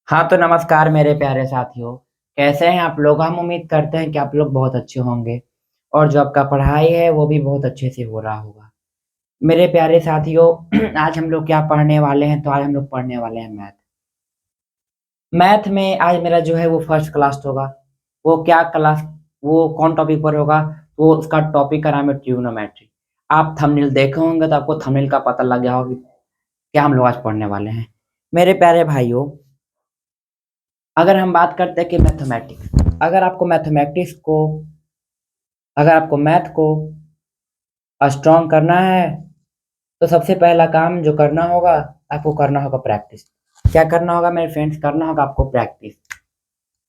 हाँ तो नमस्कार मेरे प्यारे साथियों। कैसे हैं आप लोग? हम उम्मीद करते हैं कि आप लोग बहुत अच्छे होंगे और जो आपका पढ़ाई है वो भी बहुत अच्छे से हो रहा होगा। मेरे प्यारे साथियों, आज हम लोग क्या पढ़ने वाले हैं? तो आज हम लोग पढ़ने वाले हैं मैथ। मैथ में आज मेरा जो है वो फर्स्ट क्लास होगा। वो क्या क्लास, वो कौन टॉपिक पर होगा? वो उसका टॉपिक का नाम है ट्रिग्नोमेट्री। आप थंबनेल देखे होंगे तो आपको थंबनेल का पता लग गया होगा कि क्या हम लोग आज पढ़ने वाले हैं। मेरे प्यारे भाइयों, अगर हम बात करते हैं कि मैथमेटिक्स, अगर आपको मैथ को स्ट्रॉन्ग करना है तो सबसे पहला काम जो करना होगा, आपको करना होगा प्रैक्टिस। क्या करना होगा मेरे फ्रेंड्स? करना होगा आपको प्रैक्टिस।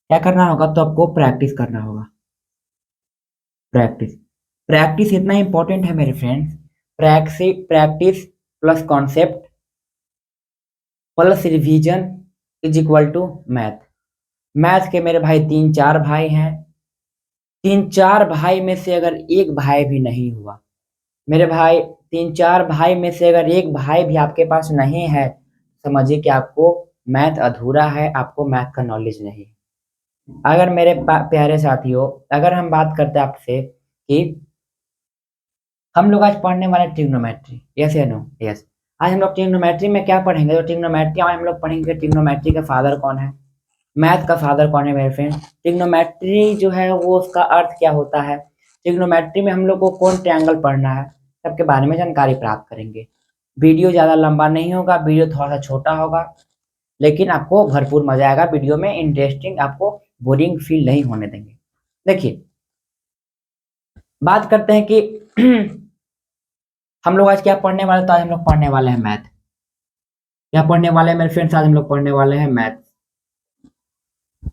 क्या करना होगा? तो आपको प्रैक्टिस करना होगा। प्रैक्टिस प्रैक्टिस इतना इंपॉर्टेंट है मेरे friends. Practice plus concept plus revision is equal to math. Math के मेरे भाई तीन चार भाई हैं। तीन चार भाई में से अगर एक भाई भी नहीं हुआ, मेरे भाई, तीन चार भाई में से अगर एक भाई भी आपके पास नहीं है, समझिए कि आपको मैथ अधूरा है, आपको मैथ का नॉलेज नहीं है। अगर मेरे प्यारे साथियों, अगर हम बात करते हैं आपसे कि हम लोग आज पढ़ने वाले ट्रिग्नोमेट्री, यस या नो? यस। आज हम लोग ट्रिग्नोमेट्री में क्या पढ़ेंगे? तो ट्रिग्नोमेट्री में हम लोग पढ़ेंगे ट्रिग्नोमेट्री का फादर कौन है, मैथ का फादर कौन है मेरे फ्रेंड। ट्रिग्नोमेट्री जो है वो उसका अर्थ क्या होता है, ट्रिग्नोमेट्री में हम लोग को कौन ट्रायंगल पढ़ना है, सबके बारे में जानकारी प्राप्त करेंगे। वीडियो ज़्यादा लंबा नहीं होगा, वीडियो थोड़ा सा छोटा होगा, लेकिन आपको भरपूर मजा आएगा वीडियो में, इंटरेस्टिंग, आपको बोरिंग फील नहीं होने देंगे। देखिए, बात करते हैं कि हम लोग आज क्या पढ़ने वाले? तो आज हम लोग पढ़ने वाले हैं मैथ। क्या पढ़ने वाले हैं मेरे फ्रेंड्स? आज हम लोग पढ़ने वाले हैं मैथ।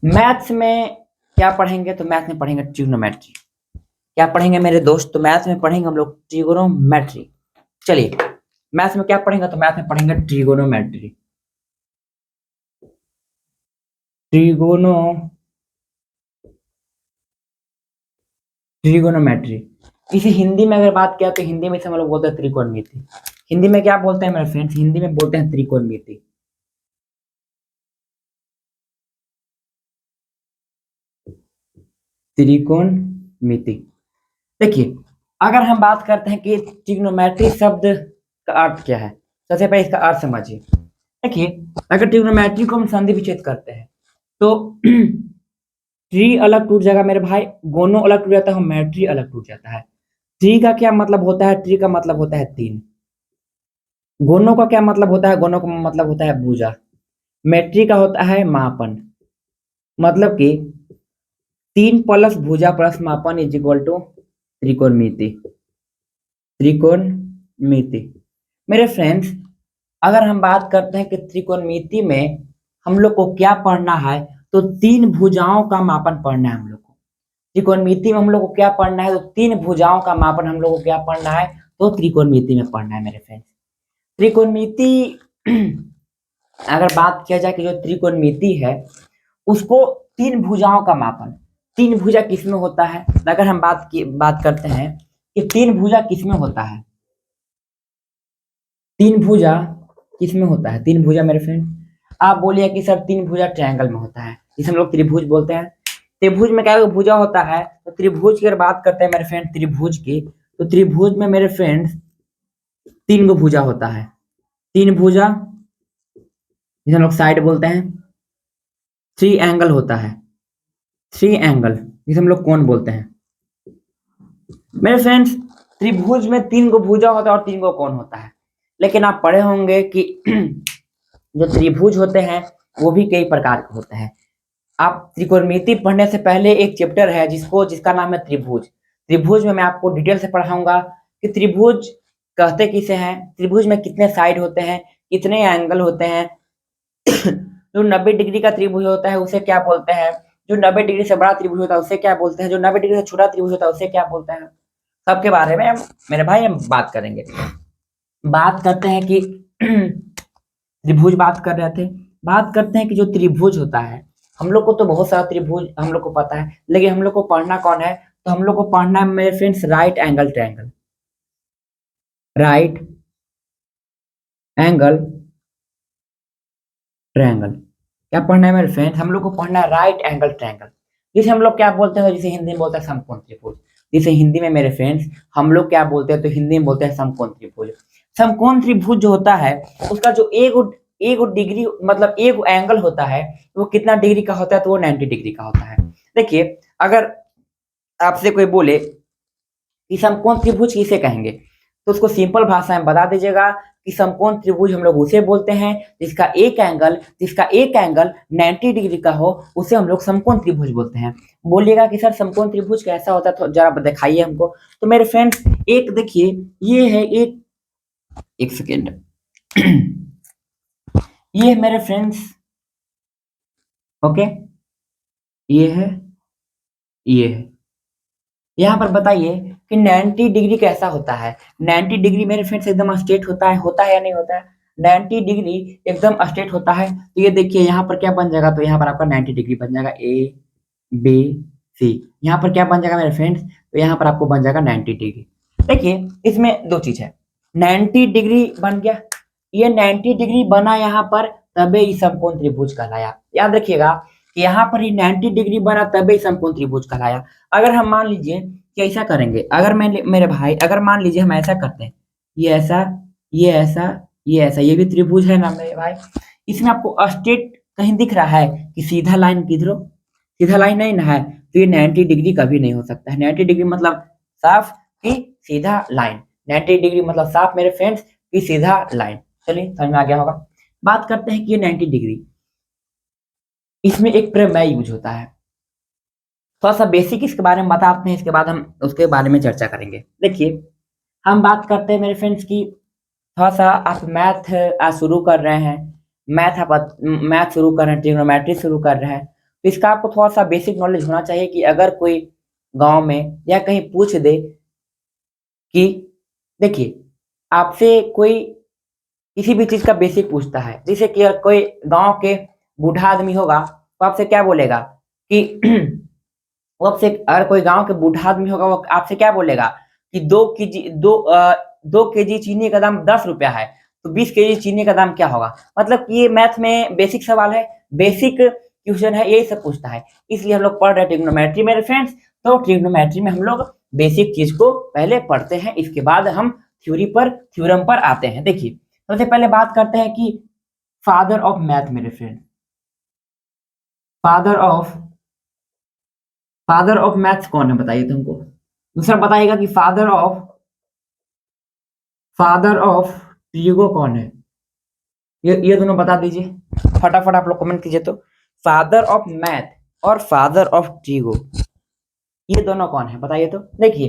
मैथ्स में क्या पढ़ेंगे? तो मैथ में पढ़ेंगे ट्रिग्नोमेट्री। क्या पढ़ेंगे मेरे दोस्त? तो मैथ में पढ़ेंगे हम लोग ट्रिगोनोमेट्री। चलिए, मैथ में क्या पढ़ेंगे? तो मैथ में पढ़ेंगे ट्रिगोनोमेट्री। ट्रिगोनो ट्रिगोनोमेट्री। इसे हिंदी में अगर बात किया तो हिंदी में इसे हम लोग बोलते हैं त्रिकोणमिति। हिंदी में क्या बोलते हैं मेरे फ्रेंड्स? हिंदी में बोलते हैं त्रिकोणमिति। त्रिकोणमिति। देखिए, अगर हम बात करते हैं कि ट्रिग्नोमेट्री शब्द का अर्थ क्या है, सबसे पहले इसका अर्थ समझिए। देखिए, अगर ट्रिग्नोमेट्री को हम संधि विच्छेद करते हैं तो ट्री अलग टूट जाएगा मेरे भाई, गोनो अलग टूट जाता है, मैट्री अलग टूट जाता है। ट्री का क्या मतलब होता है? ट्री का मतलब होता है तीन। गोनो का क्या मतलब होता है? गोनो का मतलब होता है भुजा। मैट्री का होता है मापन। मतलब कि तीन प्लस भुजा प्लस मापन इज इक्वल टू त्रिकोणमिति। त्रिकोणमिति। मेरे फ्रेंड्स, अगर हम बात करते हैं कि त्रिकोणमिति में हम लोग को क्या पढ़ना है, तो तीन भुजाओं का मापन पढ़ना है हम लोग को। त्रिकोणमिति में हम लोग को क्या पढ़ना है? तो तीन भुजाओं का मापन हम लोग को क्या पढ़ना है? तो त्रिकोणमिति में पढ़ना है मेरे फ्रेंड्स। त्रिकोणमिति अगर बात किया जाए कि जो त्रिकोणमिति है उसको तीन भुजाओं का मापन, तीन भुजा किसमें होता है? अगर हम बात करते हैं कि तीन भुजा किसमें होता है, तीन भुजा किसमें होता है? तीन भुजा मेरे फ्रेंड, आप बोलिए कि सर तीन भुजा ट्रायंगल में होता है, जिसे हम लोग त्रिभुज बोलते हैं। त्रिभुज में क्या भुजा होता है? तो त्रिभुज की अगर बात करते हैं मेरे फ्रेंड, त्रिभुज की, तो त्रिभुज में मेरे फ्रेंड्स तीन गो भुजा होता है। तीन भुजा जिसे हम लोग साइड बोलते हैं। थ्री एंगल होता है, थ्री एंगल जिसे हम लोग कोण बोलते हैं। मेरे फ्रेंड्स, त्रिभुज में तीन गो भुजा होता है और तीन गो कोण होता है। लेकिन आप पढ़े होंगे कि जो त्रिभुज होते हैं वो भी कई प्रकार के होते हैं। आप त्रिकोणमिति पढ़ने से पहले एक चैप्टर है जिसका नाम है त्रिभुज। त्रिभुज में मैं आपको डिटेल से पढ़ाऊंगा कि त्रिभुज कहते किसे हैं, त्रिभुज में कितने साइड होते हैं, कितने एंगल होते हैं, जो 90 डिग्री का त्रिभुज होता है उसे क्या बोलते हैं, जो 90 डिग्री से बड़ा त्रिभुज होता है उसे क्या बोलते हैं, जो 90 डिग्री से छोटा त्रिभुज होता है उसे क्या बोलते हैं। सबके बारे में मेरे भाई हम बात करेंगे। बात करते हैं कि त्रिभुज बात कर रहे थे, बात करते हैं कि जो त्रिभुज होता है, हम लोग को तो बहुत सारा त्रिभुज हम लोग को पता है, लेकिन हम लोग को पढ़ना कौन है? तो हम लोग को पढ़ना है मेरे friends right angle triangle. Right angle triangle. क्या पढ़ना है मेरे फ्रेंड्स? हम लोग को पढ़ना है राइट एंगल ट्रायंगल, जिसे हम लोग क्या बोलते हैं, जिसे हिंदी में बोलते हैं समकोण त्रिभुज। जिसे हिंदी में मेरे फ्रेंड्स हम लोग क्या बोलते हैं, तो हिंदी में बोलते हैं समकोण त्रिभुज। समकोण त्रिभुज जो होता है उसका जो एक डिग्री मतलब एक एंगल होता है, वो कितना डिग्री का होता है, तो वो 90 डिग्री का होता है। देखिए, अगर आपसे कोई बोले कि समकोण त्रिभुज किसे कहेंगे, तो उसको सिंपल भाषा में बता दीजिएगा कि समकोण त्रिभुज हम लोग उसे बोलते हैं जिसका एक एंगल 90 डिग्री का हो, उसे हम लोग समकोण त्रिभुज बोलते हैं। बोलिएगा कि सर समकोण त्रिभुज कैसा होता है, तो जरा दिखाइए हमको। तो मेरे फ्रेंड्स, एक देखिए, ये है एक सेकेंड ये है मेरे फ्रेंड्स, ओके, ये है, ये है। यहाँ पर बताइए कि 90 डिग्री कैसा होता है। 90 डिग्री मेरे फ्रेंड्स एकदम स्ट्रेट होता है या नहीं होता है? 90 डिग्री एकदम स्ट्रेट होता है। तो ये देखिए यहाँ पर क्या बन जाएगा, तो यहाँ पर आपका 90 डिग्री बन जाएगा, ए बी सी। यहाँ पर क्या बन जाएगा मेरे फ्रेंड्स, तो यहाँ पर आपको बन जाएगा 90 डिग्री। देखिए, इसमें दो चीज है, 90 डिग्री बन गया, ये 90 डिग्री बना यहाँ पर, तबे ये समकोण त्रिभुज कहलाया। याद रखिएगा कि यहाँ पर ही 90 डिग्री बना, तबे समकोण त्रिभुज कहलाया। अगर हम मान लीजिए कि ऐसा करेंगे, अगर मैं मेरे भाई, अगर मान लीजिए हम ऐसा करते हैं, ये ऐसा, ये ऐसा, ये ऐसा, ये भी त्रिभुज है ना मेरे भाई। इसमें आपको स्ट्रेट कहीं दिख रहा है कि सीधा लाइन किधरो, सीधा लाइन नहीं ना है, तो ये 90 डिग्री कभी नहीं हो सकता है। 90 डिग्री मतलब साफ कि सीधा लाइन, 90 डिग्री मतलब साफ मेरे फ्रेंड्स कि सीधा लाइन। चलिए, समझ में आ गया होगा। बात करते हैं कि ये 90 डिग्री, इसमें एक प्रमेय यूज होता है। थोड़ा सा बेसिक इसके बारे में बताते हैं, इसके बाद हम उसके बारे में चर्चा करेंगे। देखिए, हम बात करते हैं मेरे फ्रेंड्स की, थोड़ा सा आप मैथ शुरू कर रहे हैं, मैथ शुरू कर रहे हैं, ट्रिग्नोमेट्री शुरू कर रहे हैं, तो इसका आपको थोड़ा सा बेसिक नॉलेज होना चाहिए कि अगर कोई गांव में या कहीं पूछ दे कि देखिए, आपसे कोई किसी भी चीज का बेसिक पूछता है, जैसे कि कोई गांव के बूढ़ा आदमी होगा, तो आपसे क्या बोलेगा कि वो आपसे, अगर कोई गांव के बूढ़ा आदमी होगा, वो आपसे क्या बोलेगा कि 2 केजी चीनी का दाम 10 रुपया है, तो 20 केजी चीनी का दाम क्या होगा। मतलब कि ये मैथ में बेसिक सवाल है, बेसिक क्वेश्चन है, यही सब पूछता है। इसलिए हम लोग पढ़ रहे हैं ट्रिग्नोमेट्री मेरे फ्रेंड्स। तो ट्रिग्नोमेट्री में हम लोग बेसिक चीज को पहले पढ़ते हैं, इसके बाद हम थ्योरम पर आते हैं। देखिए, सबसे पहले बात करते हैं कि फादर ऑफ मैथ मेरे friend, father of father of maths कौन है बताइए तुमको। दूसरा बताइएगा कि फादर ऑफ ट्रिगो कौन है। ये दोनों बता दीजिए, फटाफट आप लोग कमेंट कीजिए। तो फादर ऑफ मैथ और फादर ऑफ ट्रिगो, ये दोनों कौन है बताइए। तो देखिए,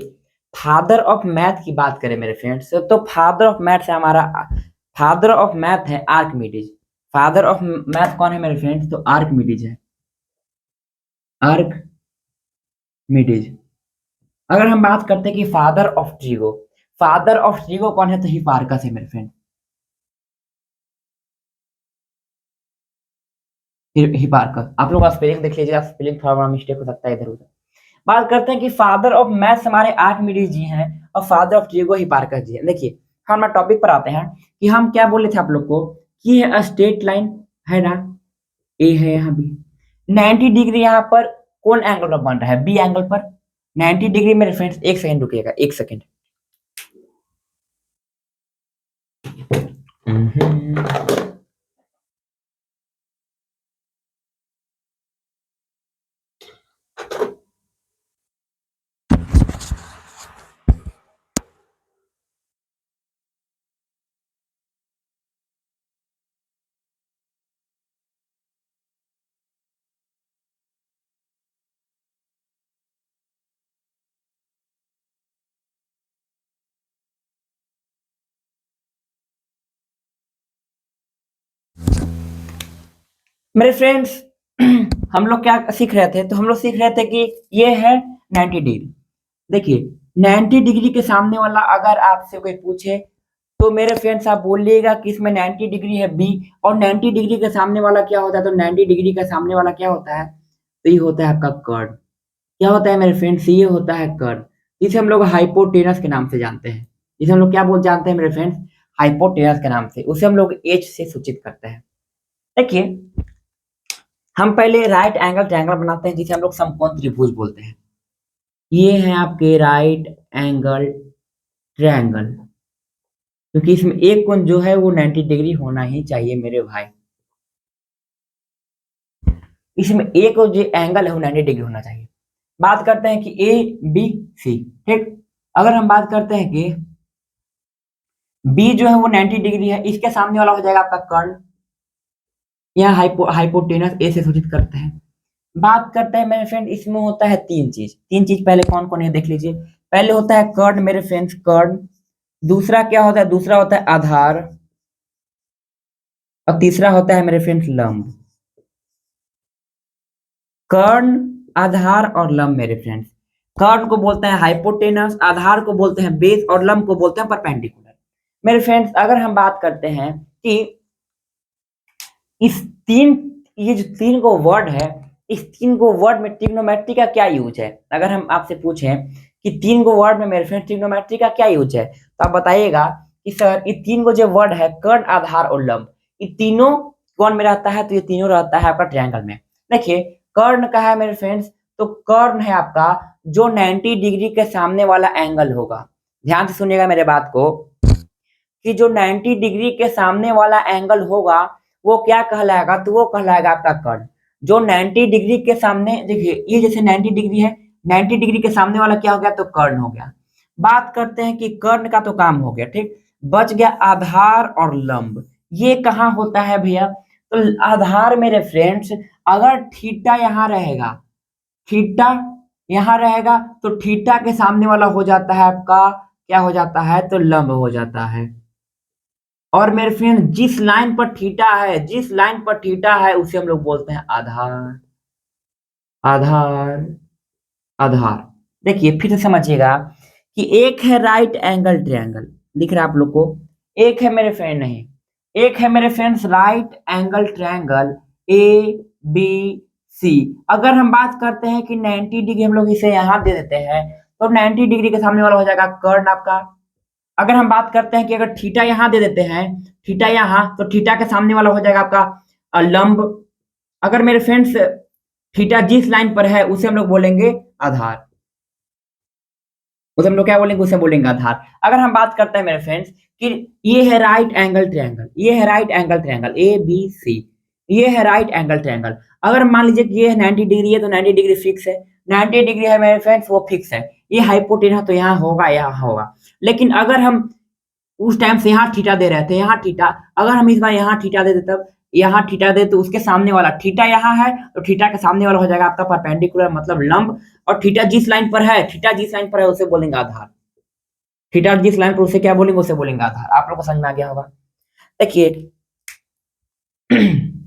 फादर ऑफ मैथ की बात करें मेरे फ्रेंड्स, तो फादर ऑफ मैथ है हमारा, फादर ऑफ मैथ है आर्किमिडीज। फादर ऑफ मैथ कौन है मेरे फ्रेंड्स, तो आर्किमिडीज है, आर्किमिडीज। अगर हम बात करते हैं कि फादर ऑफ ट्रिगो कौन है, तो हिपार्कस है मेरे फ्रेंड, हिपार्कस। आप लोग स्पेलिंग देख लीजिएगा, स्पेलिंग थोड़ा बड़ा मिस्टेक हो सकता है इधर उधर। बात करते हैं कि फादर ऑफ मैथ्स हमारे आर्किमिडीज जी हैं और फादर ऑफ ट्रिगो हिपार्कस जी हैं। देखिए, हम टॉपिक पर आते हैं कि हम क्या बोले थे आप लोग को कि ये स्ट्रेट लाइन है ना, ए है यहाँ भी, 90 डिग्री यहाँ पर कौन एंगल पर बन रहा है, बी एंगल पर 90 डिग्री। मेरे फ्रेंड्स एक सेकंड रुकिएगा, एक सेकंड। मेरे फ्रेंड्स, हम लोग क्या सीख रहे थे, तो हम लोग सीख रहे थे कि ये है 90 डिग्री। देखिए, 90 डिग्री के सामने वाला अगर आपसे कोई पूछे, तो मेरे फ्रेंड्स आप बोलिएगा कि इसमें 90 डिग्री है बी, और 90 डिग्री के सामने वाला क्या होता है, तो 90 डिग्री का सामने वाला क्या होता है, तो ये होता है आपका कर्व। क्या होता है मेरे फ्रेंड्स, ये होता है कर्व, जिसे हम लोग हाइपोटेनस के नाम से जानते हैं। जिसे हम लोग क्या बोल जानते हैं मेरे फ्रेंड्स, हाइपोटेनस के नाम से, उसे हम लोग एच से सूचित करते हैं। देखिए, हम पहले राइट एंगल ट्रायंगल बनाते हैं जिसे हम लोग समकोण त्रिभुज बोलते हैं। ये है आपके राइट एंगल ट्रायंगल, क्योंकि इसमें एक कोण जो है वो 90 डिग्री होना ही चाहिए मेरे भाई। इसमें एक जो एंगल है वो 90 डिग्री होना चाहिए। बात करते हैं कि ए बी सी, ठीक। अगर हम बात करते हैं कि बी जो है वो 90 डिग्री है, इसके सामने वाला हो जाएगा आपका कर्ण, यहाँ हाइपोटेनस ए से सूचित करते हैं। बात करते हैं मेरे फ्रेंड, इसमें होता है तीन चीज पहले कौन कौन है देख लीजिए। पहले होता है कर्ण मेरे फ्रेंड्स, कर्ण। दूसरा क्या होता है, दूसरा होता है आधार। और तीसरा होता है मेरे फ्रेंड्स लंब। कर्ण, आधार और लंब मेरे फ्रेंड्स। कर्ण को बोलते हैं हाइपोटेनस, आधार को बोलते हैं बेस और लंब को बोलते हैं परपेंडिकुलर। मेरे फ्रेंड्स अगर हम बात करते हैं कि इस ये जो तीन को वर्ड है, इस तीन को वर्ड में ट्रिग्नोमेट्री का क्या यूज है। अगर हम आपसे पूछें कि तीन को वर्ड में मेरे फ्रेंड ट्रिग्नोमेट्री का क्या यूज है, तो आप बताइएगा कि सर ये तीन को जो वर्ड है कर्ण, आधार और लंब, ये तीनों कौन में रहता है, तो ये तीनों रहता है आपका ट्रायंगल में। देखिए कर्ण का है मेरे फ्रेंड्स, तो कर्ण है आपका जो 90 डिग्री के सामने वाला एंगल होगा। ध्यान से सुनिएगा मेरे बात को, कि जो 90 डिग्री के सामने वाला एंगल होगा वो क्या कहलाएगा, तो वो कहलाएगा आपका कर्ण। जो 90 डिग्री के सामने, देखिए ये जैसे 90 डिग्री है, 90 डिग्री के सामने वाला क्या हो गया, तो कर्ण हो गया। बात करते हैं कि कर्ण का तो काम हो गया, ठीक। बच गया आधार और लंब। ये कहाँ होता है भैया, तो आधार मेरे फ्रेंड्स, अगर थीटा यहाँ रहेगा, थीटा यहाँ रहेगा, तो थीटा के सामने वाला हो जाता है आपका, क्या हो जाता है, तो लंब हो जाता है। और मेरे फ्रेंड जिस लाइन पर थीटा है, जिस लाइन पर थीटा है उसे हम लोग बोलते हैं आधार। आधार, आधार। देखिए फिर से समझिएगा कि एक है राइट एंगल ट्रायंगल, दिख रहा है आप लोग को, एक है मेरे फ्रेंड, नहीं, एक है मेरे friends right angle triangle A B C. अगर हम बात करते हैं कि 90 डिग्री हम लोग इसे यहां दे देते हैं, तो 90 डिग्री के सामने वाला हो जाएगा कर्ण आपका। अगर हम बात करते हैं कि अगर थीटा यहां दे देते हैं, थीटा यहां, तो थीटा के सामने वाला हो जाएगा आपका लंब। अगर मेरे फ्रेंड्स थीटा जिस लाइन पर है उसे हम लोग बोलेंगे आधार, उसे हम लोग क्या बोलेंगे, उसे बोलेंगे आधार। अगर हम बात करते हैं मेरे फ्रेंड्स कि ये है राइट एंगल ट्रायंगल, ये है right angle triangle A B C, ये है राइट एंगल ट्रायंगल। अगर मान लीजिए कि ये 90 डिग्री है, तो 90 डिग्री फिक्स है, 90 डिग्री है मेरे फ्रेंड्स वो फिक्स है। ये हाइपोटेनस तो यहाँ होगा, यहाँ होगा। लेकिन अगर हम उस टाइम से यहाँ थीटा दे रहे थे, यहाँ थीटा, अगर हम इस बार यहाँ थीटा दे देते, यहाँ थीटा दे, तो उसके सामने वाला थीटा यहाँ है, तो थीटा के सामने वाला हो जाएगा आपका परपेंडिकुलर मतलब लंब। और थीटा जिस लाइन पर है, थीटा जिस लाइन पर है उसे बोलेंगे आधार। थीटा जिस लाइन पर उसे क्या बोलेंगे, उसे बोलेंगे आधार। आप लोग को समझ में आ गया होगा। देखिए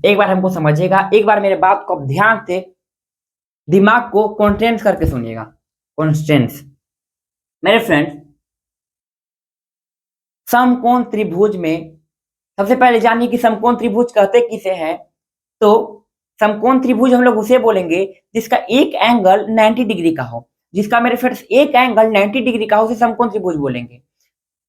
एक बार हमको समझिएगा, एक बार मेरे बात को ध्यान से दिमाग को कॉन्स्टेंस करके सुनिएगा। कॉन्स्टेंस मेरे फ्रेंड्स, समकोण त्रिभुज में सबसे पहले जानिए कि समकोण त्रिभुज कहते किसे हैं। तो समकोण त्रिभुज हम लोग उसे बोलेंगे जिसका एक एंगल 90 डिग्री का हो। जिसका मेरे फ्रेंड्स एक एंगल 90 डिग्री का हो उसे समकोण त्रिभुज बोलेंगे।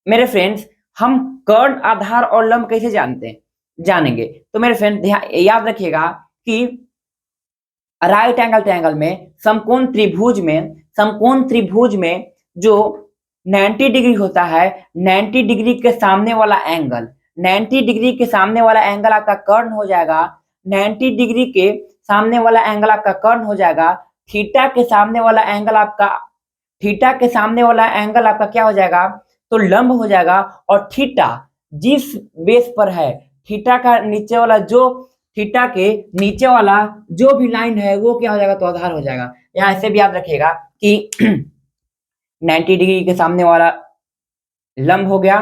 मेरे फ्रेंड्स हम कर्ण, आधार और लंब कैसे जानते हैं, जानेंगे। तो मेरे फ्रेंड याद रखिएगा कि राइट एंगल ट्रायंगल में, समकोण त्रिभुज में जो 90 डिग्री होता है, 90 डिग्री के सामने वाला एंगल, 90 डिग्री के सामने वाला एंगल आपका कर्ण हो जाएगा। 90 डिग्री के सामने वाला एंगल आपका कर्ण हो जाएगा। थीटा के सामने वाला एंगल आपका, थीटा के सामने वाला एंगल आपका क्या हो जाएगा, तो लंब हो जाएगा। और थीटा जिस बेस पर है, थीटा का नीचे वाला जो, थीटा के नीचे वाला जो भी लाइन है वो क्या हो जाएगा, तो आधार हो जाएगा। यहाँ ऐसे भी याद रखिएगा कि 90 डिग्री के सामने वाला लंब हो गया,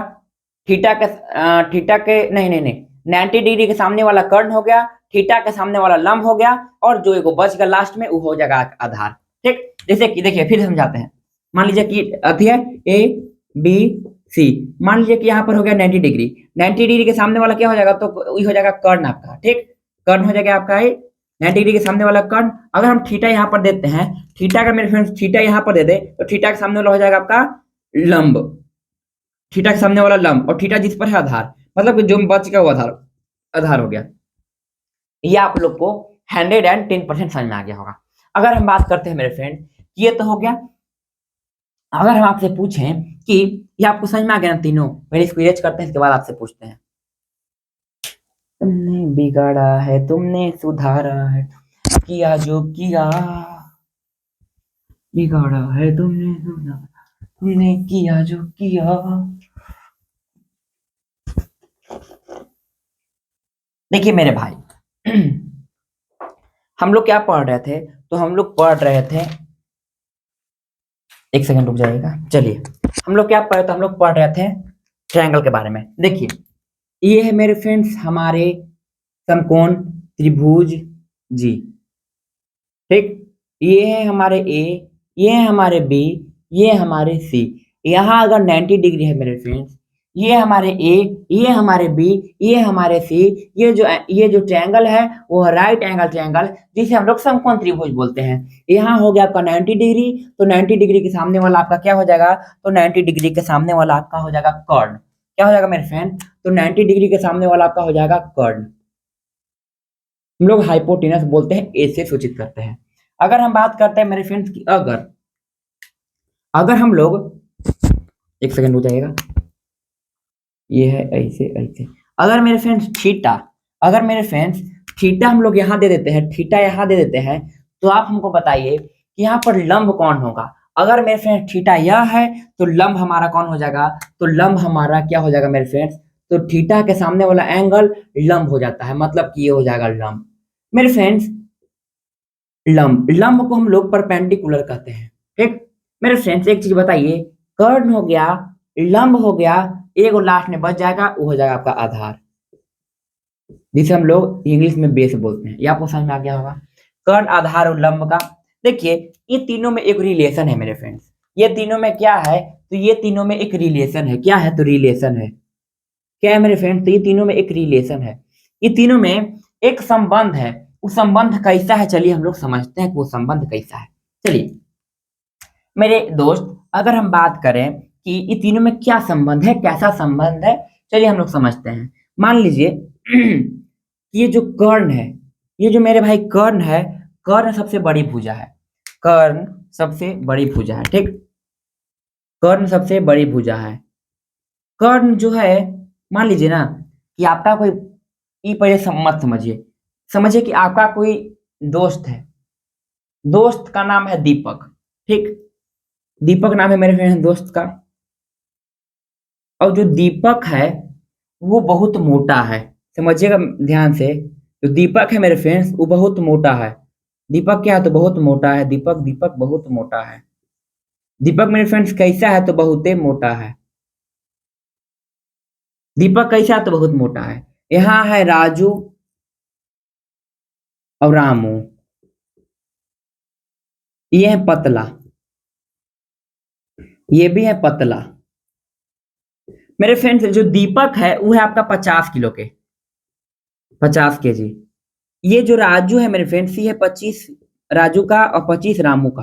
थीटा के नहीं नहीं नहीं 90 डिग्री के सामने वाला कर्ण हो गया, थीटा के सामने वाला लंब हो गया, और जो एक बच गया लास्ट में वो हो जाएगा आधार। ठीक, जैसे कि देखिए फिर समझाते हैं। मान लीजिए कि अति है ए बी सी, मान लीजिए कि यहाँ पर हो गया 90 डिग्री, 90 डिग्री के सामने वाला क्या हो जाएगा, तो वही हो जाएगा कर्ण आपका। ठीक, कर्ण हो जाएगा आपका 90 डिग्री के सामने वाला कर्ण। अगर हम थीटा यहाँ पर देते हैं, थीटा का मेरे फ्रेंड्स थीटा यहाँ पर दे दे, तो थीटा के सामने वाला हो जाएगा आपका लंब, थीटा के सामने वाला लंब, और थीटा जिस पर है आधार, मतलब कि जो बच गया वो आधार, आधार हो गया। ये आप लोग को 110% समझ में आ गया होगा। अगर हम बात करते हैं मेरे फ्रेंड, ये तो हो गया। अगर हम आपसे पूछें कि ये आपको समझ में आ गया ना तीनों, पहले इसको इरेज करते हैं, इसके बाद आपसे पूछते हैं। तुमने बिगाड़ा है, तुमने सुधारा है, किया जो किया, बिगाड़ा है तुमने सुधारा, तुमने किया जो किया। देखिए मेरे भाई, हम लोग क्या पढ़ रहे थे, तो हम लोग पढ़ रहे थे, एक सेकंड रुक जाइएगा। चलिए, हम लोग क्या पढ़ रहे थे, हम लोग पढ़ रहे थे ट्रायंगल के बारे में। देखिए, ये है मेरे फ्रेंड्स हमारे समकोण त्रिभुज जी, ठीक। ये है हमारे ए, ये है हमारे बी, ये है हमारे सी। यहाँ अगर 90 डिग्री है मेरे फ्रेंड्स, ये हमारे ए, ये हमारे बी, ये हमारे सी, ये जो ट्रायंगल है वो राइट एंगल ट्रायंगल, जिसे हम लोग समकोण त्रिभुज बोलते हैं। यहाँ हो गया आपका 90 डिग्री, तो 90 डिग्री के सामने वाला आपका क्या हो जाएगा, तो 90 डिग्री के सामने वाला आपका हो जाएगा कर्ण। क्या हो जाएगा मेरे फ्रेंड, तो 90 डिग्री के सामने वाला आपका हो जाएगा कर्ण। हम लोग हाइपोटेनस बोलते हैं, ए से सूचित करते हैं। अगर हम बात करते हैं मेरे फ्रेंड्स की, अगर अगर हम लोग, एक सेकंड हो जाएगा, ये है ऐसे ऐसे, अगर मेरे फ्रेंड्स थीटा, अगर मेरे फ्रेंड्स थीटा हम लोग यहाँ दे देते हैं, थीटा यहाँ दे देते हैं, तो आप हमको बताइए कि यहाँ पर लंब कौन होगा। अगर मेरे फ्रेंड्स थीटा यह है, तो लंब हमारा कौन हो जाएगा, तो लंब हमारा क्या हो जाएगा मेरे फ्रेंड्स, तो थीटा के सामने वाला एंगल लंब हो जाता है, मतलब कि ये हो जाएगा लंब। मेरे फ्रेंड्स, लंब लंब को हम लोग परपेंडिकुलर कहते हैं, ठीक। मेरे फ्रेंड्स एक चीज बताइए, कर्ण हो गया, लंब हो गया, एक और लास्ट में बच जाएगा, वो हो जाएगा आपका आधार, जिसे हम लोग इंग्लिश में बेस बोलते हैं। ये आपको समझ में आ गया होगा, कर्ण आधार और लंब का। देखिए, ये तीनों में एक रिलेशन है मेरे फ्रेंड्स, ये तीनों में क्या है, तो ये तीनों में एक रिलेशन है। क्या है, तो रिलेशन है। क्या है मेरे फ्रेंड्स, तो ये तीनों में एक रिलेशन है, ये तीनों में एक संबंध है। वो संबंध कैसा है, चलिए हम लोग समझते हैं कि वो संबंध कैसा है। चलिए मेरे दोस्त, अगर हम बात करें कि ये तीनों में क्या संबंध है, कैसा संबंध है, चलिए हम लोग समझते हैं। मान लीजिए ये जो कर्ण है, ये जो मेरे भाई कर्ण है, कर्ण सबसे बड़ी भुजा है, कर्ण सबसे बड़ी भुजा है, ठीक। कर्ण सबसे बड़ी भुजा है। कर्ण जो है, मान लीजिए ना कि आपका कोई, ये पहले मत समझिए, समझिए कि आपका कोई दोस्त है, दोस्त का नाम है दीपक, ठीक। दीपक नाम है मेरे फ्रेंड दोस्त का, और जो दीपक है वो बहुत मोटा है। समझिएगा ध्यान से, जो दीपक है मेरे फ्रेंड्स वो बहुत मोटा है। दीपक क्या है, तो बहुत मोटा है। दीपक दीपक बहुत मोटा है। दीपक मेरे फ्रेंड्स कैसा है, तो बहुत ही मोटा है। दीपक कैसा है, तो बहुत मोटा है। यहाँ है राजू और रामू, ये है पतला, ये भी है पतला। मेरे फ्रेंड्स जो दीपक है वो है आपका 50 किलो के, 50 kg। ये जो राजू है मेरे फ्रेंड्स, ये है 25 राजू का और 25 रामू का।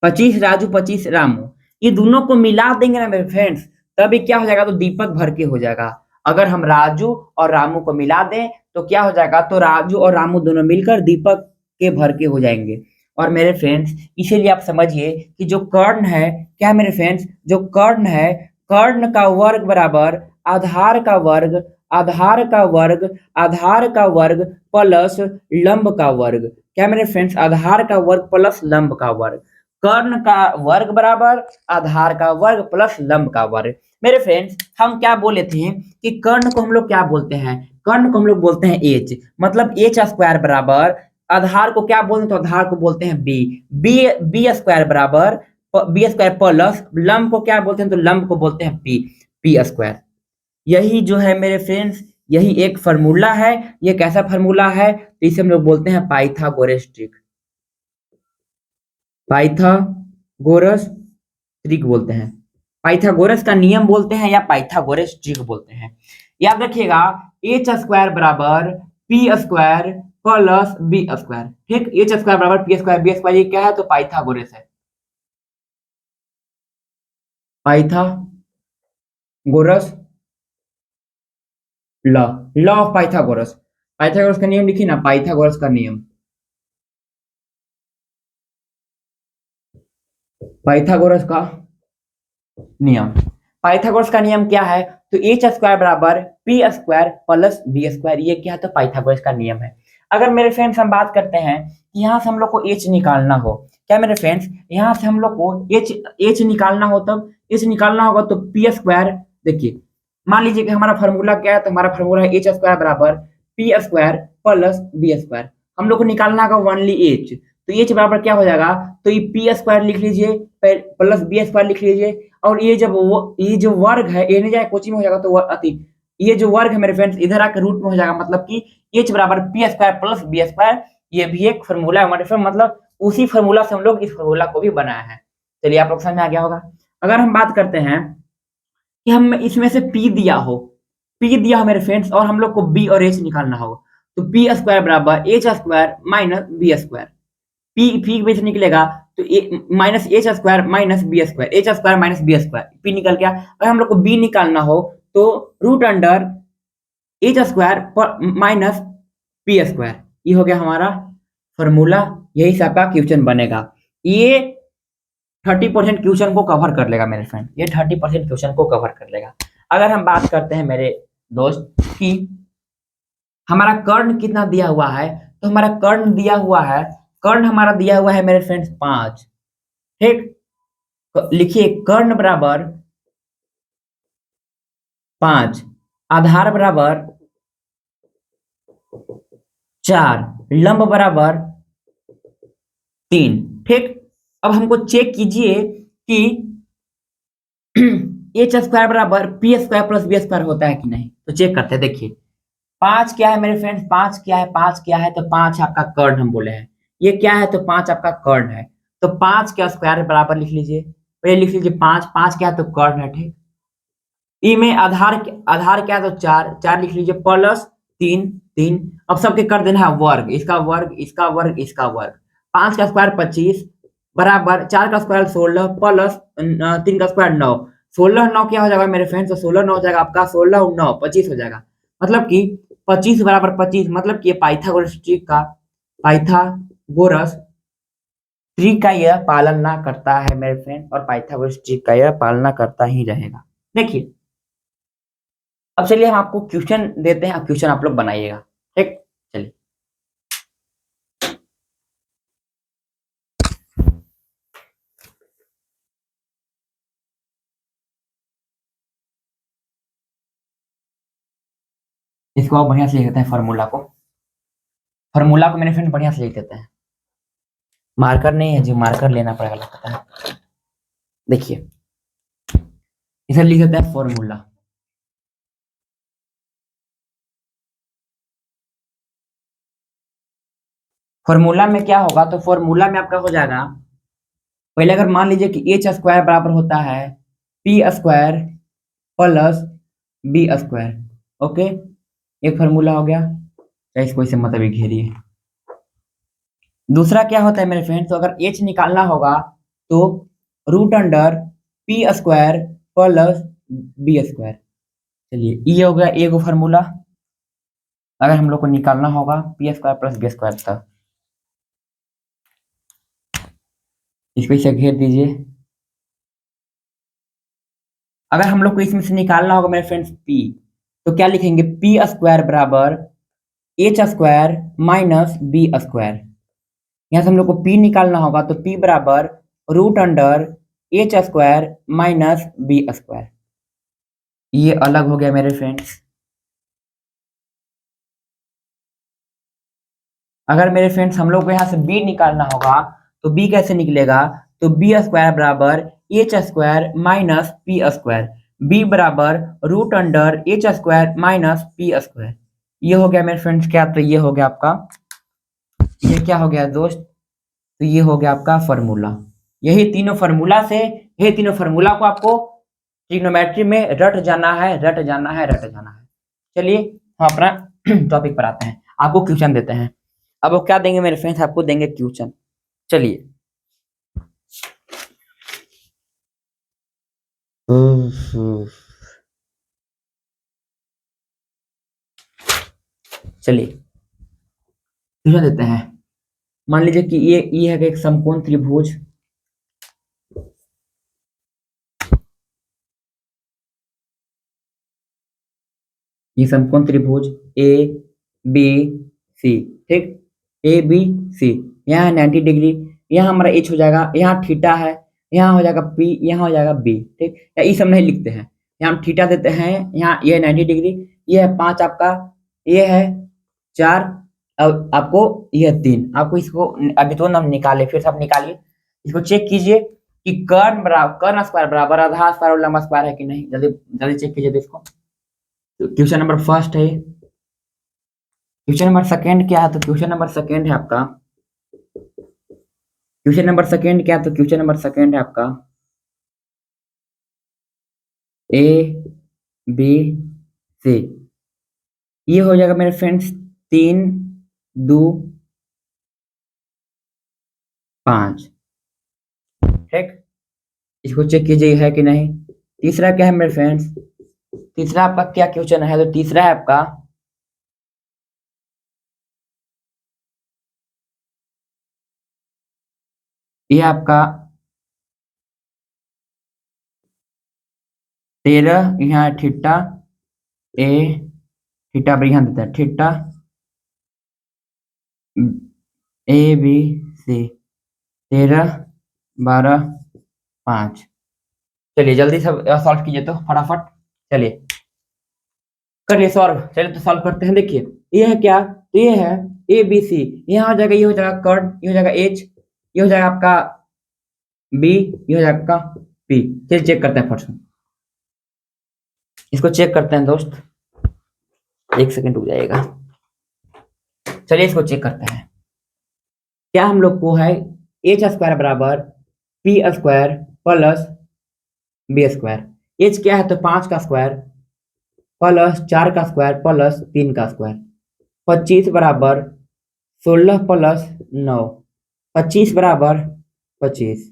25 राजू 25 रामू, ये दोनों को मिला देंगे ना मेरे फ्रेंड्स, तभी क्या हो जाएगा, तो दीपक भर के हो जाएगा। अगर हम राजू और रामू को मिला दें तो क्या हो जाएगा, तो राजू और रामू दोनों मिलकर दीपक के भर के हो जाएंगे। और मेरे फ्रेंड्स इसीलिए आप समझिए कि जो कर्ण है, क्या है मेरे फ्रेंड्स, जो कर्ण है, कर्ण का वर्ग बराबर आधार का वर्ग, आधार का वर्ग, आधार का वर्ग प्लस लंब का वर्ग। क्या है मेरे फ्रेंड्स, आधार का वर्ग प्लस लंब का वर्ग। कर्ण का वर्ग बराबर आधार का वर्ग प्लस लंब का वर्ग। मेरे फ्रेंड्स हम क्या बोले थे कि कर्ण को हम लोग क्या बोलते हैं, कर्ण को हम लोग बोलते हैं एच, मतलब एच स्क्वायर बराबर, आधार को क्या बोलते हैं, तो आधार को बोलते हैं बी, बी बी स्क्वायर बराबर बी स्क्वायर प्लस लंब को क्या बोलते हैं, तो लंब को बोलते हैं पी, पी स्क्वायर। यही जो है मेरे फ्रेंड्स, यही एक फार्मूला है। ये कैसा फार्मूला है, तो इसे हम लोग बोलते हैं पाइथागोरस ट्रिक, पाइथागोरस ट्रिक बोलते हैं, पाइथागोरस का नियम बोलते हैं, या पाइथागोरस ट्रिक बोलते हैं। याद रखिएगा, एच स्क्वायर बराबर P square plus B square, ठीक। एच स्क्वायर बराबर पी स्क्वायर बी स्क्वायर, ये क्या है, तो पाइथागोरस है, Pythagoras law, law of Pythagoras. Pythagoras का नियम लिखिए ना, पाइथागोरस का नियम। पाइथागोरस का नियम, पाइथागोरस का नियम क्या है? तो एच स्क्वायर बराबर P square plus B square, ये क्या है? तो पाइथागोरस का नियम है। अगर मेरे फ्रेंड्स हम बात करते हैं कि यहाँ से हम लोग को एच निकालना हो, क्या मेरे फ्रेंड्स, यहाँ से हम लोग को एच एच निकालना हो, तब एच निकालना होगा तो पी स्क्वायर, देखिए मान लीजिए कि हमारा फॉर्मूला क्या है, तो हमारा फॉर्मूला है एच स्क्वायर बराबर P square plus B square. हम लोग को निकालना होगा ओनली एच, तो एच बराबर क्या हो जाएगा? तो ये पी स्क्वायर लिख लीजिए प्लस बी स्क्वायर लिख लीजिए, और ये जब ये जो वर्ग है, ये नहीं जाए कोचिंग में हो जाएगा तो अति, ये जो वर्ग है मेरे फ्रेंड्स इधर आकर रूट में हो जाएगा, मतलब कि एच बराबर P square plus B square. ये भी एक फॉर्मूला है हमारे फ्रेंड, मतलब उसी फॉर्मूला से हम लोग इस फॉर्मूला को भी बनाया है। चलिए आप लोग समझ में आ गया होगा। अगर हम बात करते हैं कि हम इसमें से पी दिया हो, पी दिया हो मेरे फ्रेंड्स, और हम लोग को बी और एच निकालना हो, तो पी स्क्वायर बराबर H square minus B square. P P base निकलेगा तो minus H square minus B square, H square minus B square, P निकल गया। अगर हम लोग को बी निकालना हो तो root under H square minus P square, ये हो गया हमारा फॉर्मूला। यही से आपका क्वेश्चन बनेगा। ये 30% क्वेश्चन को कवर कर लेगा मेरे फ्रेंड, ये 30% क्वेश्चन को कवर कर लेगा। अगर हम बात करते हैं मेरे दोस्त कि हमारा कर्ण कितना दिया हुआ है, तो हमारा कर्ण दिया हुआ है, कर्ण हमारा दिया हुआ है मेरे फ्रेंड्स 5। ठीक, लिखिए कर्ण बराबर 5, आधार बराबर 4, लंब बराबर 3। ठीक, अब हमको चेक कीजिए कि एच स्क्वायर बराबर P square plus B square होता है कि नहीं, तो चेक करते हैं। देखिए 5 क्या है मेरे फ्रेंड्स, 5 क्या है, 5 क्या है, तो 5 आपका कर्ण हम बोले हैं। ये क्या है, तो 5 आपका कर्ण है, तो 5 का स्क्वायर बराबर लिख लीजिए, पहले लिख लीजिए 5, 5 क्या है, तो कर्ण है। ठीक, ई में आधार आधार क्या है, तो 4, 4 लिख लीजिए प्लस 3, 3। अब सबके कर देना है वर्ग, इसका वर्ग, इसका वर्ग, इसका वर्ग। 5 का स्क्वायर 25 बराबर 4 का स्क्वायर 16 प्लस 3 का स्क्वायर 9। 16 9 क्या हो जाएगा मेरे फ्रेंड्स, तो 16 9 हो जाएगा आपका, 16 9 25 हो जाएगा। मतलब कि 25 बराबर 25, मतलब कि पाइथागोरस ट्री का, पाइथागोरस ट्री का यह पालन ना करता है मेरे फ्रेंड, और पाइथागोरस ट्री का यह पालना करता ही रहेगा। देखिए अब चलिए हम आपको क्वेश्चन देते हैं, अब क्वेश्चन आप लोग बनाइएगा। ठीक, चलिए इसको आप बढ़िया से लिख देते हैं, फार्मूला को, फार्मूला को मेरे फ्रेंड बढ़िया से लिख देते हैं। मार्कर नहीं है जी, मार्कर लेना पड़ेगा लगता है। देखिए इसे लिख देते हैं फॉर्मूला। फॉर्मूला में क्या होगा, तो फॉर्मूला में आपका हो जाएगा, पहले अगर मान लीजिए कि एच स्क्वायर बराबर होता है P square plus B square. Okay, एक फार्मूला हो गया, चाहे इसको इसे मतलब ही घेरिए। दूसरा क्या होता है मेरे फ्रेंड, तो अगर एच निकालना होगा तो root under P square plus B square. चलिए ये हो गया एक फार्मूला। अगर हम लोग को निकालना होगा P square plus B square, तब इसको इसे घेर दीजिए। अगर हम लोग को इसमें से निकालना होगा मेरे फ्रेंड्स पी, तो क्या लिखेंगे, पी स्क्वायर बराबर H square minus B square. यहाँ से हम लोग को पी निकालना होगा तो पी बराबर root under H square minus B square. ये अलग हो गया मेरे फ्रेंड्स। अगर मेरे फ्रेंड्स हम लोग को यहाँ से b निकालना होगा तो b कैसे निकलेगा, तो बी स्क्वायर बराबर H square minus P square, b बराबर root under H square minus P square. ये हो गया मेरे फ्रेंड्स क्या, तो ये हो गया आपका, ये क्या हो गया दोस्त, तो ये हो गया आपका फॉर्मूला। यही तीनों फॉर्मूला से, यही तीनों फॉर्मूला को आपको ट्रिग्नोमेट्री में रट जाना है, रट जाना है, रट जाना है। चलिए हम अपना टॉपिक पर आते हैं, आपको क्वेश्चन देते हैं। अब वो क्या देंगे मेरे फ्रेंड्स, आपको देंगे क्वेश्चन। चलिए चलिए क्वेश्चन देते हैं। मान लीजिए कि ये है एक समकोण त्रिभुज, ये समकोण त्रिभुज ए बी सी, ठीक, ए बी सी, यहाँ 90 डिग्री, यहाँ हमारा एच हो जाएगा, यहाँ थीटा है, यहाँ हो जाएगा पी, यहाँ हो जाएगा बी, ठीक। या ये सब नहीं लिखते हैं, यहाँ हम थीटा देते हैं, यहाँ ये 90 डिग्री, ये है 5 आपका, ये है 4, अब आपको ये है 3, आपको इसको अभी तो हम निकाले, फिर सब निकालिए, इसको चेक कीजिए कि कर्ण स्क्वायर बराबर आधा स्क्वायर और लंबा स्क्वायर है कि नहीं, जल्दी जल्दी चेक कीजिए। तो इसको क्वेश्चन नंबर फर्स्ट है, क्वेश्चन नंबर सेकंड क्या है, तो क्वेश्चन नंबर सेकंड है आपका, क्वेश्चन नंबर सेकंड क्या है, तो क्वेश्चन नंबर सेकंड है आपका ए बी सी, ये हो जाएगा मेरे फ्रेंड्स 3 2 5, ठीक। इसको चेक कीजिए है कि नहीं। तीसरा क्या है मेरे फ्रेंड्स, तीसरा आपका क्या क्वेश्चन है, तो तीसरा है आपका ये आपका 13, यहाँ थीटा ए, थीटा पर यहाँ देता है थीटा ए बी सी, 13 12 5। चलिए जल्दी सब सॉल्व कीजिए तो फटाफट, चलिए कर लिए सॉल्व। चलिए तो सॉल्व करते हैं। देखिए ये है क्या, तो ये है ए बी सी, यहाँ हो जाएगा, ये हो जाएगा कर्ण, ये हो जाएगा एच, ये हो जाएगा आपका बी, ये हो जाएगा आपका पी। चलिए चेक करते हैं फट, इसको चेक करते हैं दोस्त, एक सेकंड रुक जाइएगा। चलिए इसको चेक करते हैं। क्या हम लोग को है एच स्क्वायर बराबर P square plus B square, H क्या है तो 5 का स्क्वायर प्लस 4 का स्क्वायर प्लस 3 का स्क्वायर, 25 बराबर 16 प्लस 9, 25 बराबर 25।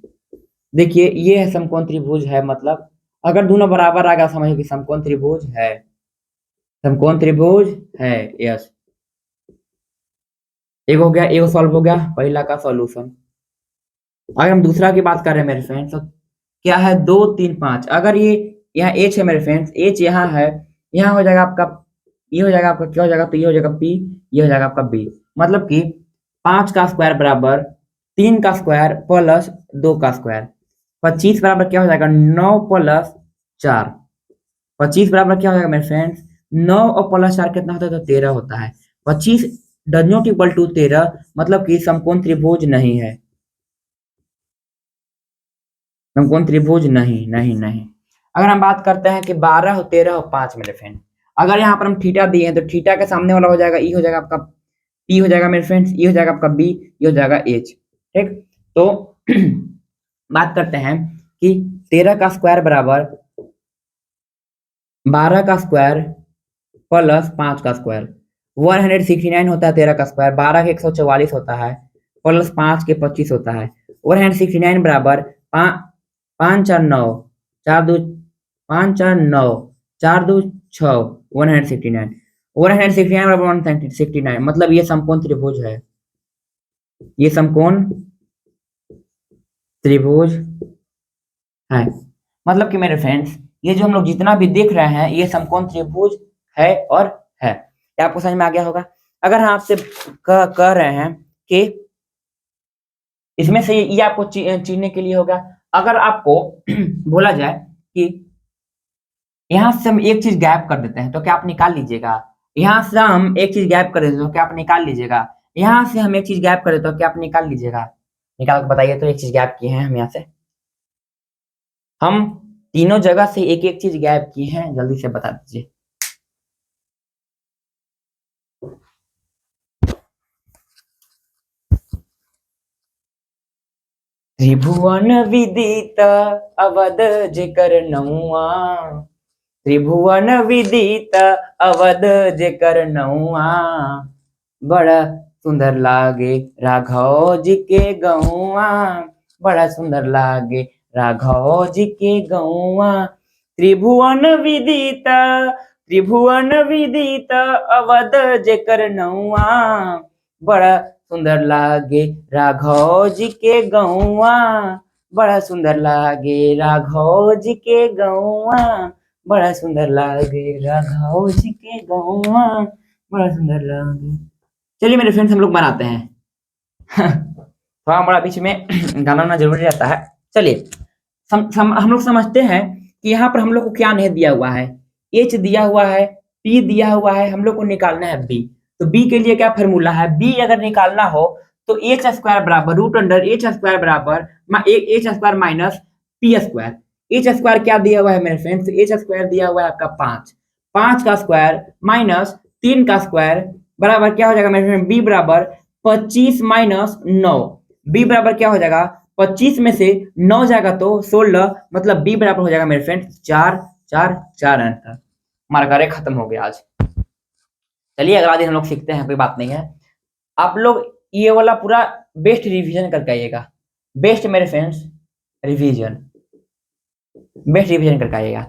देखिए ये है समकोण त्रिभुज है, मतलब अगर दोनों बराबर आ गया समझिए कि समकोण त्रिभुज है, समकोण त्रिभुज है, यस। एक हो गया, एक सॉल्व हो गया पहला का सॉल्यूशन। अगर हम दूसरा की बात कर रहे हैं मेरे फ्रेंड्स, तो क्या है 2 3 5, अगर ये यहाँ एच है मेरे फ्रेंड्स, एच यहाँ है, यहाँ हो जाएगा आपका, ये हो जाएगा आपका क्या हो जाएगा, तो ये हो जाएगा पी, ये हो जाएगा आपका बी, मतलब कि 5 का स्क्वायर बराबर 3 का स्क्वायर प्लस 2 का स्क्वायर, 25 बराबर क्या हो जाएगा 9 प्लस 4, 25 बराबर क्या हो जाएगा मेरे फ्रेंड्स 9 और प्लस 4 कितना होता है, तो 13 होता है। 25 डज नॉट इक्वल टू 13, मतलब कि समकोण त्रिभुज नहीं है, समकोण त्रिभुज नहीं नहीं नहीं। अगर हम बात करते हैं कि 12 13 और 5 मेरे फ्रेंड, अगर यहाँ पर हम थीटा दिए हैं तो थीटा के सामने वाला हो जाएगा, ई हो जाएगा आपका पी, हो जाएगा मेरे फ्रेंड्स, ये हो जाएगा आपका बी, ये हो जाएगा एच, ठीक। तो बात करते हैं कि 13 का स्क्वायर बराबर 12 का स्क्वायर प्लस 5 का स्क्वायर, 169 होता है 13 का स्क्वायर, 12 के 144 होता है, प्लस 5 के 25 होता है, 169 बराबर 5 4 9 4 2 5 4 9 4 2 6, 169, 169 बराबर 169, मतलब ये समकोण त्रिभुज है, ये समकोण त्रिभुज है। मतलब कि मेरे फ्रेंड्स ये जो हम लोग जितना भी देख रहे हैं ये समकोण त्रिभुज है और है, क्या आपको समझ में आ गया होगा। अगर हम आपसे कह रहे हैं कि इसमें से ये आपको चीनने के लिए होगा, अगर आपको बोला जाए कि यहां से हम एक चीज गैप कर देते हैं तो क्या आप निकाल लीजिएगा, यहां से हम एक चीज गैप कर देते हैं तो क्या आप निकाल लीजिएगा, यहां से हम एक चीज गैप कर देते हो क्या आप निकाल लीजिएगा, निकाल के बताइए। तो एक चीज गैप किए हैं हम, यहाँ से हम तीनों जगह से एक एक चीज गैप की हैं, जल्दी से बता दीजिए। त्रिभुवन विदित अवध जेकर नौआ, त्रिभुवन विदित अवध जेकर नौआ, बड़ा सुंदर लागे राघव जी के गौआ, बड़ा सुंदर लागे राघव जी के गौआ, त्रिभुवन विदित, त्रिभुवन विदित अवध जेकर नौआ, बड़ा सुंदर लागे राघव जी के गौआ, बड़ा सुंदर लागे राघव जी के गौआ, बड़ा सुंदर लागे राघव जी के गौआ, बड़ा सुंदर लागे। चलिए मेरे फ्रेंड्स हम लोग बनाते हैं। थोड़ा बड़ा बीच में गाना ना जरूरी रहता है। चलिए हम लोग समझते हैं कि यहाँ पर हम लोग को क्या नहीं दिया हुआ है। एच दिया हुआ है, पी दिया हुआ है, हम लोग को निकालना है बी। तो बी के लिए क्या फॉर्मूला है, बी अगर निकालना हो तो एच स्क्वायर बराबर रूट अंडर एच स्क्वायर बराबर H square minus P square. H square क्या दिया हुआ है मेरे फ्रेंड्स, एच स्क्वायर दिया हुआ है आपका 5, 5 का स्क्वायर माइनस 3 का स्क्वायर बराबर क्या हो जाएगा मेरे फ्रेंड, बी बराबर 25 माइनस 9। बी बराबर क्या हो जाएगा, 25 में से 9 जाएगा तो 16, मतलब बी बराबर हो जाएगा मेरे फ्रेंड 4 4 4 आंसर। हमारा कार्य खत्म हो गया आज। चलिए अगला दिन हम लोग सीखते हैं, कोई बात नहीं है। आप लोग ये वाला पूरा बेस्ट रिवीजन करके आइएगा। बेस्ट मेरे फ्रेंड्स रिवीजन, बेस्ट रिवीजन करके आइएगा।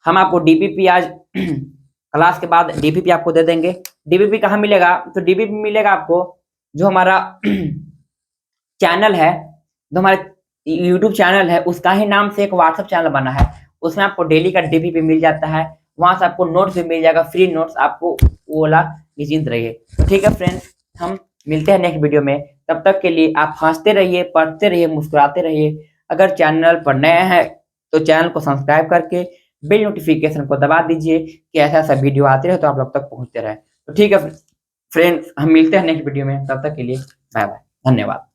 हम आपको डीपीपी आज क्लास के बाद डीपीपी आपको दे देंगे। डीपीपी कहाँ मिलेगा, तो डीपीपी मिलेगा आपको जो हमारा चैनल है, जो हमारे यूट्यूब चैनल है उसका ही नाम से एक व्हाट्सएप चैनल बना है, उसमें आपको डेली का डीपीपी मिल जाता है। वहां से आपको नोट्स भी मिल जाएगा, फ्री नोट्स आपको, वो वाला निश्चिंत रहिए। तो ठीक है फ्रेंड्स, हम मिलते हैं नेक्स्ट वीडियो में। तब तक के लिए आप हंसते रहिए, पढ़ते रहिए, मुस्कुराते रहिए। अगर चैनल पर नए हैं तो चैनल को सब्सक्राइब करके बेल नोटिफिकेशन को दबा दीजिए कि ऐसा ऐसा वीडियो आते रहे तो आप लोग तक पहुंचते रहे। तो ठीक है फ्रेंड्स, हम मिलते हैं नेक्स्ट वीडियो में, तब तक के लिए बाय बाय, धन्यवाद।